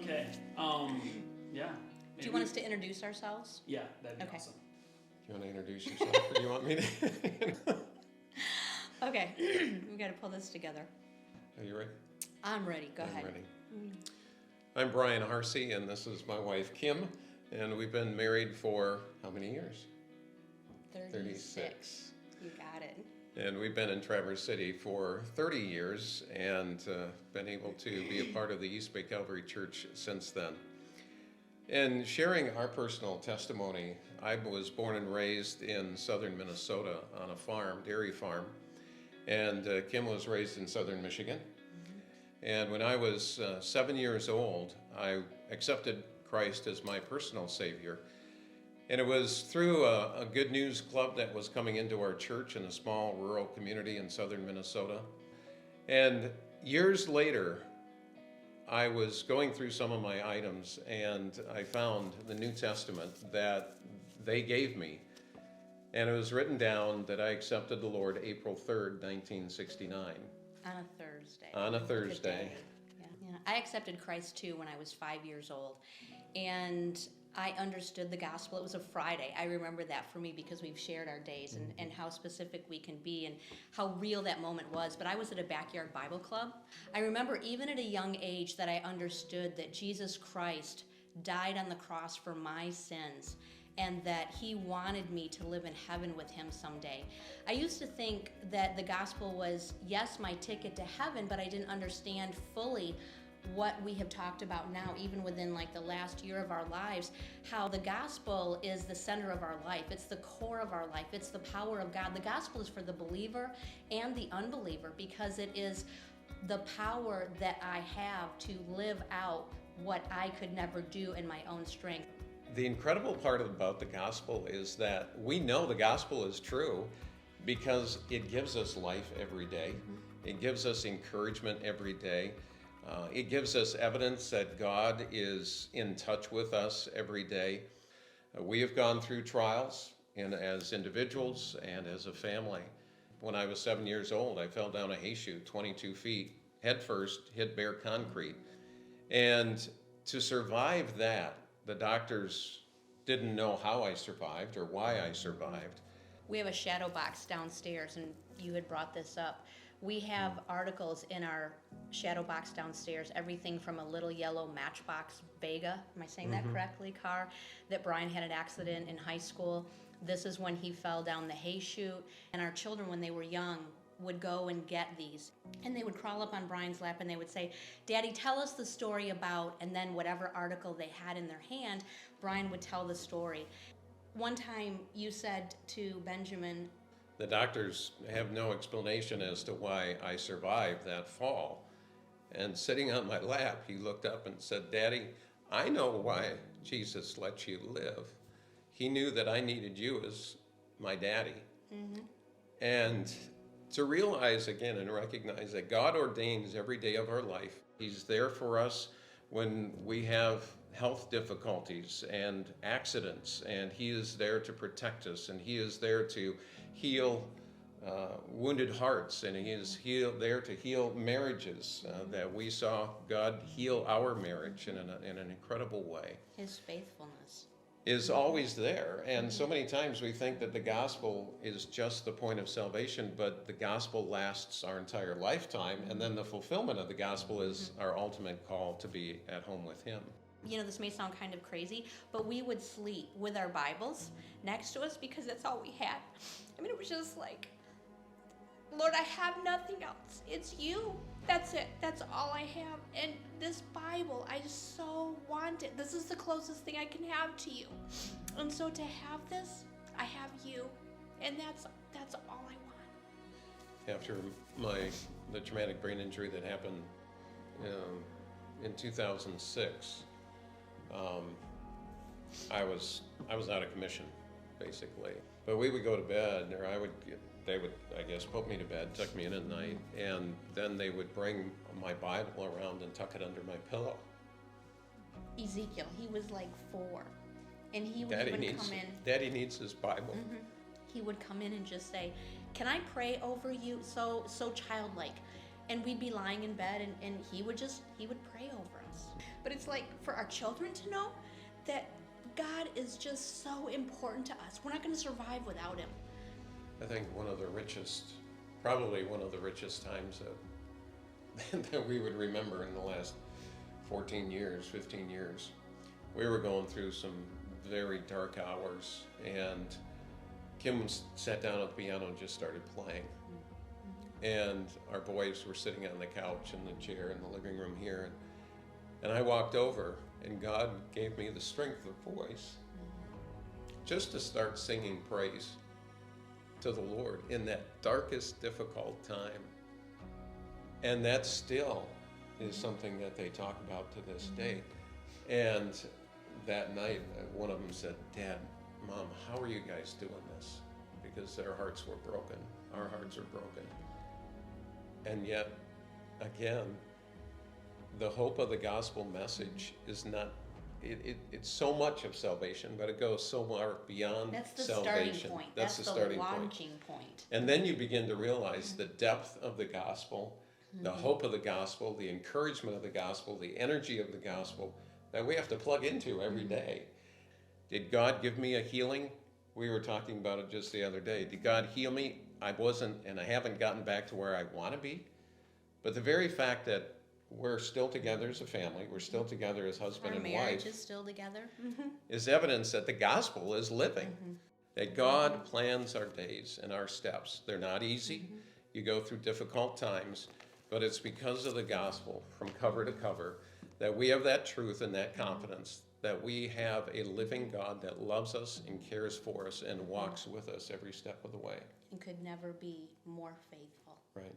Okay. Yeah. Do you want us to introduce ourselves? Yeah, that'd be Okay. awesome. Do you want to introduce yourself, or do you want me to? Okay, we got to pull this together. Are you ready? I'm ready. Go ahead. I'm ready. I'm Brian Harsey, and this is my wife, Kim, and we've been married for how many years? 36. You got it. And we've been in Traverse City for 30 years and been able to be a part of the East Bay Calvary Church since then. And sharing our personal testimony, I was born and raised in southern Minnesota on a farm, dairy farm, and Kim was raised in southern Michigan. And when I was 7 years old, I accepted Christ as my personal Savior. And it was through a good news club that was coming into our church in a small rural community in southern Minnesota. And years later, I was going through some of my items and I found the New Testament that they gave me. And it was written down that I accepted the Lord April 3rd, 1969. On a Thursday. On a Good Thursday. day. Yeah. I accepted Christ too when I was 5 years old. And I understood the gospel. It was a Friday. I remember that for me because we've shared our days and how specific we can be and how real that moment was. But I was at a backyard Bible club. I remember even at a young age that I understood that Jesus Christ died on the cross for my sins and that he wanted me to live in heaven with him someday. I used to think that the gospel was, yes, my ticket to heaven, but I didn't understand fully what we have talked about now, even within like the last year of our lives, how the gospel is the center of our life. It's the core of our life. It's the power of God. The gospel is for the believer and the unbeliever because it is the power that I have to live out what I could never do in my own strength. The incredible part about the gospel is that we know the gospel is true because it gives us life every day. It gives us encouragement every day. It gives us evidence that God is in touch with us every day. We have gone through trials as individuals and as a family. When I was 7 years old, I fell down a hay chute 22 feet, head first, hit bare concrete. And to survive that, the doctors didn't know how I survived or why I survived. We have a shadow box downstairs, and you had brought this up. We have articles in our shadow box downstairs, everything from a little yellow Matchbox Vega, am I saying that correctly, car, that Brian had an accident in high school. This is when he fell down the hay chute, and our children, when they were young, would go and get these. And they would crawl up on Brian's lap and they would say, Daddy, tell us the story about, and then whatever article they had in their hand, Brian would tell the story. One time you said to Benjamin, the doctors have no explanation as to why I survived that fall. And sitting on my lap, he looked up and said, Daddy, I know why Jesus let you live. He knew that I needed you as my daddy. And to realize again and recognize that God ordains every day of our life. He's there for us when we have health difficulties and accidents, and he is there to protect us, and he is there to heal wounded hearts, and he is there to heal marriages that we saw God heal our marriage in an incredible way. his faithfulness. Is always there. And so many times we think that the gospel is just the point of salvation, but the gospel lasts our entire lifetime, and then the fulfillment of the gospel is our ultimate call to be at home with him. You know, this may sound kind of crazy, but we would sleep with our Bibles next to us because that's all we had. I mean, it was just like, Lord, I have nothing else. It's you. That's it. That's all I have. And this Bible, I just so want it. This is the closest thing I can have to you. And so to have this, I have you. And that's all I want. After the traumatic brain injury that happened in 2006, I was out of commission, basically. But we would go to bed, or they would, I guess, put me to bed, tuck me in at night, and then they would bring my Bible around and tuck it under my pillow. Ezekiel, he was like 4, and he would Daddy come in. Daddy needs his Bible. He would come in and just say, "Can I pray over you?" So childlike. And we'd be lying in bed, and he would pray over us. But it's like for our children to know that God is just so important to us. We're not going to survive without him. I think probably one of the richest times that we would remember in the last 14 years, 15 years. We were going through some very dark hours, and Kim sat down at the piano and just started playing. And our boys were sitting on the couch in the chair in the living room here. And I walked over, and God gave me the strength of voice just to start singing praise to the Lord in that darkest, difficult time. And that still is something that they talk about to this day. And that night, one of them said, "Dad, Mom, how are you guys doing this?" Because their hearts were broken. Our hearts are broken. And yet, again, the hope of the gospel message is not, it's so much of salvation, but it goes so far beyond That's the salvation. starting point. That's the the starting launching point. And then you begin to realize the depth of the gospel, the hope of the gospel, the encouragement of the gospel, the energy of the gospel that we have to plug into every day. Did God give me a healing? We were talking about it just the other day. Did God heal me? I wasn't, and I haven't gotten back to where I want to be. But the very fact that we're still together as a family, we're still together as husband Our and marriage wife, is still together. is evidence that the gospel is living. That God plans our days and our steps. They're not easy. You go through difficult times, but it's because of the gospel from cover to cover that we have that truth and that confidence that we have a living God that loves us and cares for us and walks with us every step of the way. And could never be more faithful. Right.